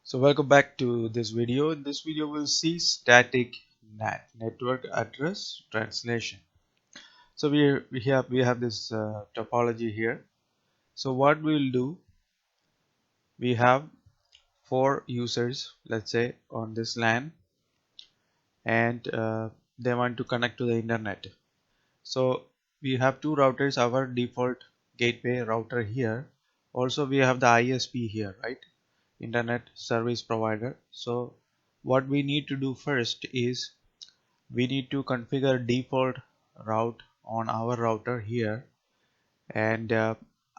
So welcome back to this video. In this video we'll see static NAT, network address translation. So we have this topology here. So what we'll do, we have four users, let's say, on this LAN, and they want to connect to the internet. So we have two routers, our default gateway router here. Also we have the ISP here, right? Internet service provider. So what we need to do first is we need to configure default route on our router here, and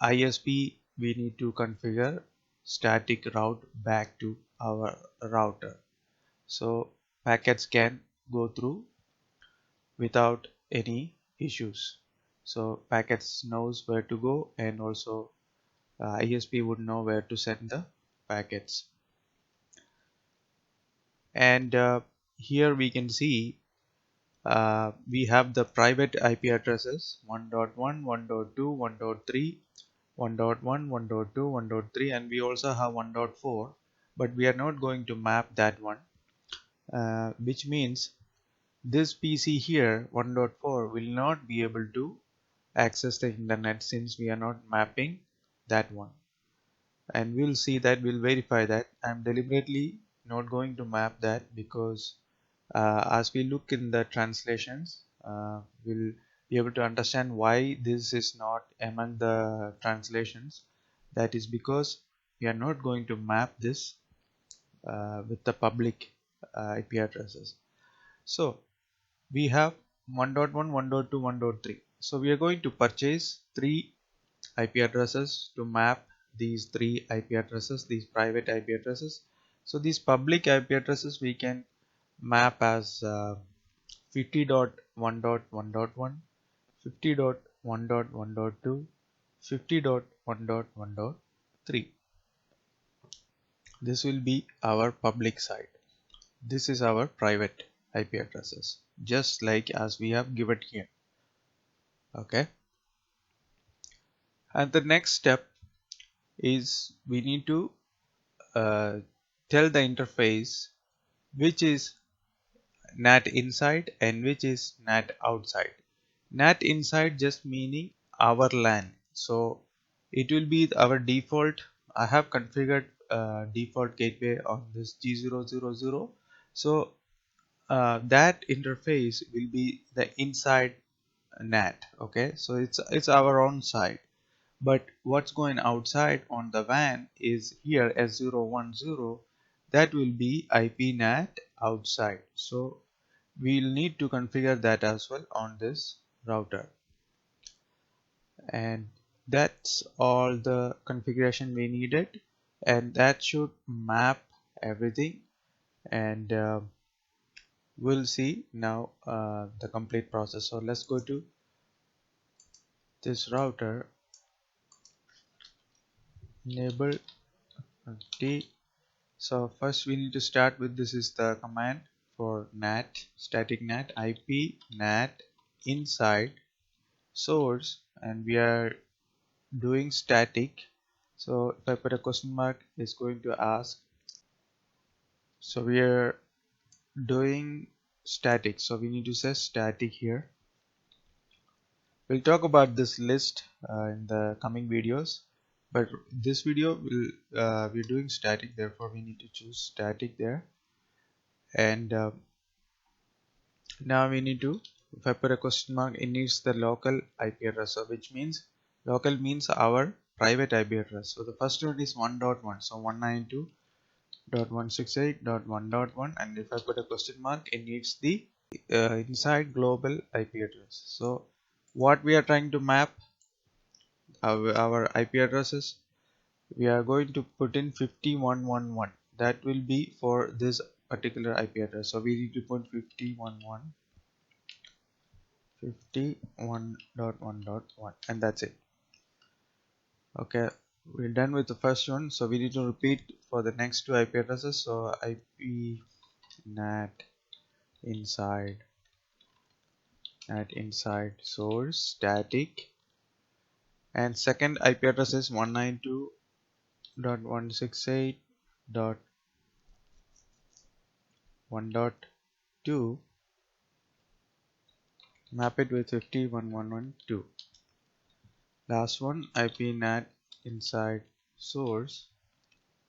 ISP we need to configure static route back to our router, so packets can go through without any issues. So packets knows where to go, and also ISP would know where to send the packets. And here we can see we have the private IP addresses 1.1, 1.2, 1.3, 1.1, 1.2, 1.3, and we also have 1.4, but we are not going to map that one, which means this PC here 1.4 will not be able to access the internet since we are not mapping that one. And we'll see that, we'll verify that. I'm deliberately not going to map that because as we look in the translations, we'll be able to understand why this is not among the translations. That is because we are not going to map this with the public IP addresses. So we have 1.1, 1.2, 1.3. So we are going to purchase three IP addresses to map these three IP addresses, these private IP addresses. So these public IP addresses we can map as 50.1.1.1, 50.1.1.2, 50.1.1.3. This will be our public side. This is our private IP addresses, just like as we have given here. Okay. And the next step is we need to tell the interface which is NAT inside and which is NAT outside. NAT inside just meaning our LAN. So it will be our default. I have configured default gateway on this G000. So that interface will be the inside NAT. Okay, so it's our own side. But what's going outside on the WAN is here S010. That will be IP NAT outside. So we'll need to configure that as well on this router, and that's all the configuration we needed, and that should map everything. And we'll see now the complete process. So let's go to this router, enable T. So first we need to start with, this is the command for NAT, static NAT, IP NAT inside source, and we are doing static. So if I put a question mark, it's going to ask. So we are doing static, so we need to say static here. We'll talk about this list in the coming videos, but this video will we're doing static, therefore we need to choose static there. And now we need to, if I put a question mark, it needs the local IP address, so which means local means our private IP address. So the first one is 1.1, so 192.168.1.1, and if I put a question mark, it needs the inside global IP address. So what we are trying to map, our IP addresses, we are going to put in 5111. That will be for this particular IP address. So we need to put 5111, 51.1.1, and that's it. Okay, we're done with the first one, so we need to repeat for the next two IP addresses. So IP NAT inside source static, and second IP address is 192.168.1.1, 1.2, map it with 50.1.1.2. Last one, IP NAT inside source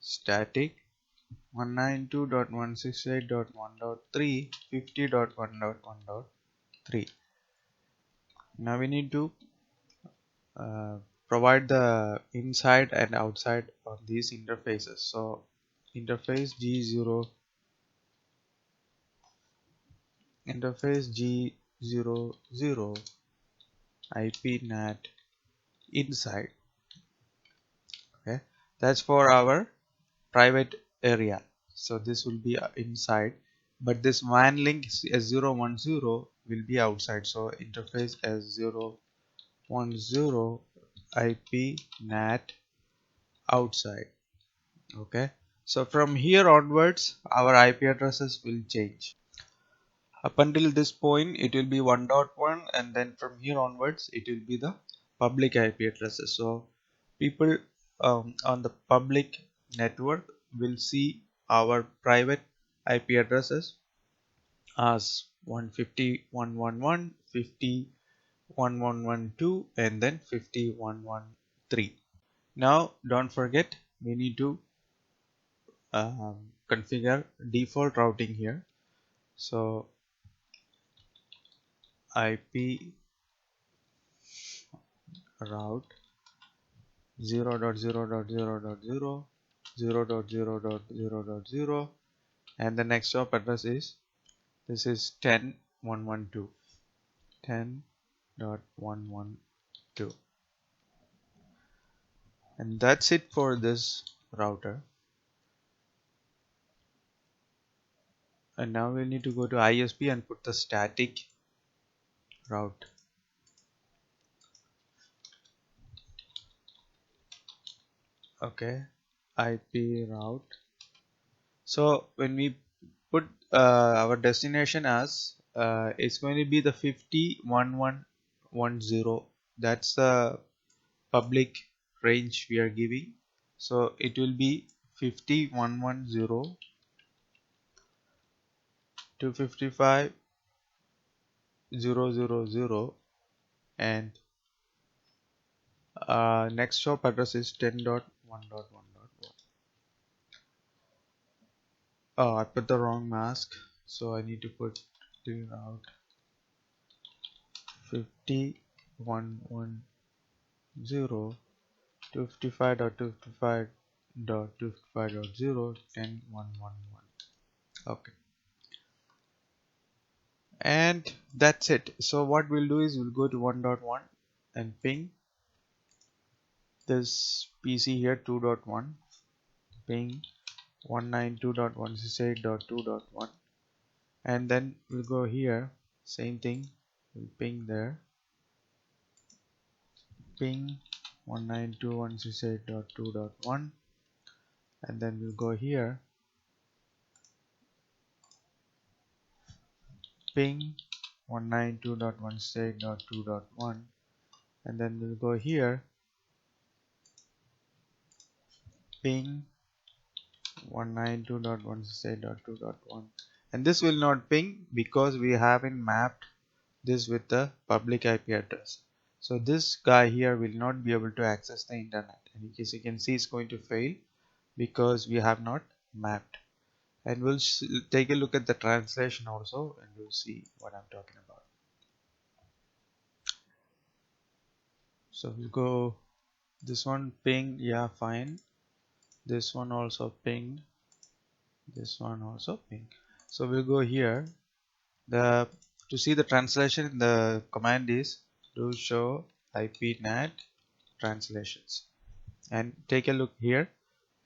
static 192.168.1.3 50.1.1.3. Now we need to uh, provide the inside and outside on these interfaces. So interface G0 G00 IP NAT inside. Okay, that's for our private area. So this will be inside, but this WAN link S010 will be outside. So interface S010 IP NAT outside. Okay, so from here onwards our IP addresses will change. Up until this point it will be 1.1, and then from here onwards it will be the public IP addresses. So people on the public network will see our private IP addresses as 150.111, 50.111.2, and then 50.113. Now don't forget, we need to configure default routing here. So IP route 0.0.0.0 0.0.0.0, and the next hop address is, this is 10.112 10.112, and that's it for this router. And now we need to go to ISP and put the static route. Okay, IP route. So when we put our destination as it's going to be the 50.1.1.10, that's the public range we are giving. So it will be 50.1.1.0 to 55.0.0.0, and next hop address is 10.1.1.1. Oh, I put the wrong mask, so I need to put the route 50.1.1.0 to 55.255.255.0 10.1.1.1. Okay, and that's it. So what we'll do is we'll go to 1.1 and ping this PC here 2.1, ping 192.168.2.1, and then we'll go here, same thing, we'll ping there, ping 192.168.2.1, and then we'll go here, ping 192.168.2.1, and then we'll go here, ping 192.168.2.1, and this will not ping because we haven't mapped this with the public IP address. So this guy here will not be able to access the internet, and as you can see it's going to fail because we have not mapped. And we'll take a look at the translation also, and we'll see what I'm talking about. So we'll go this one, ping, yeah, fine. This one also ping, this one also ping. So we'll go here. To see the translation, the command is do show IP NAT translations, and take a look here.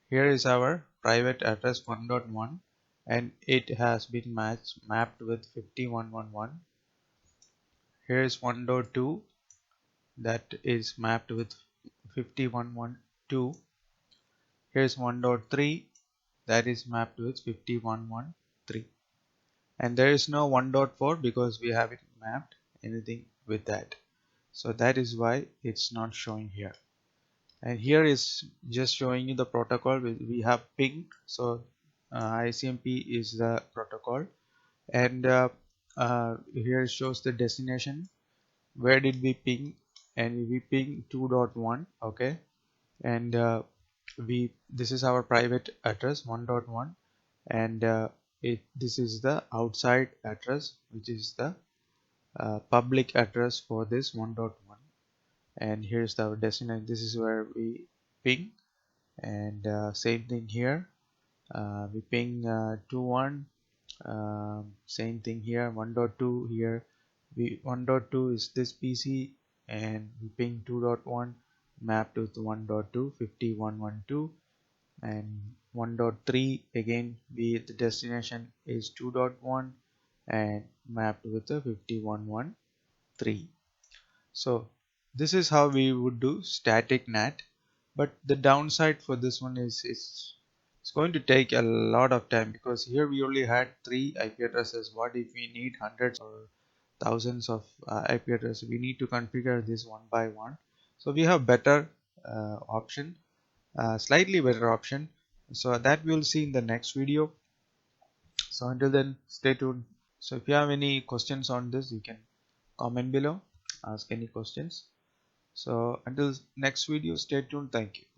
Here is our private address 1.1, and it has been mapped with 50.1.1. Here is 1.2 that is mapped with 50.1.1.2. Here is 1.3 that is mapped with 50.1.1.3, and there is no 1.4 because we haven't mapped anything with that. So that is why it's not showing here. And here is just showing you the protocol we have ping. So ICMP is the protocol, and here shows the destination. Where did we ping? And we ping 2.1. Okay, and this is our private address 1.1, and this is the outside address, which is the public address for this 1.1. And here's our destination. This is where we ping, and same thing here. We ping 2.1. Same thing here. 1.2 here. 1.2 is this PC, and we ping 2.1 map to the 1.2 5112, and 1.3 again the destination is 2.1 and mapped with the 5113. So this is how we would do static NAT, but the downside for this one is it's going to take a lot of time, because here we only had 3 IP addresses. What if we need hundreds or thousands of IP addresses? We need to configure this one by one. So we have better option, slightly better option. So that we'll see in the next video. So until then, stay tuned. So if you have any questions on this, you can comment below, ask any questions. So until next video, stay tuned. Thank you.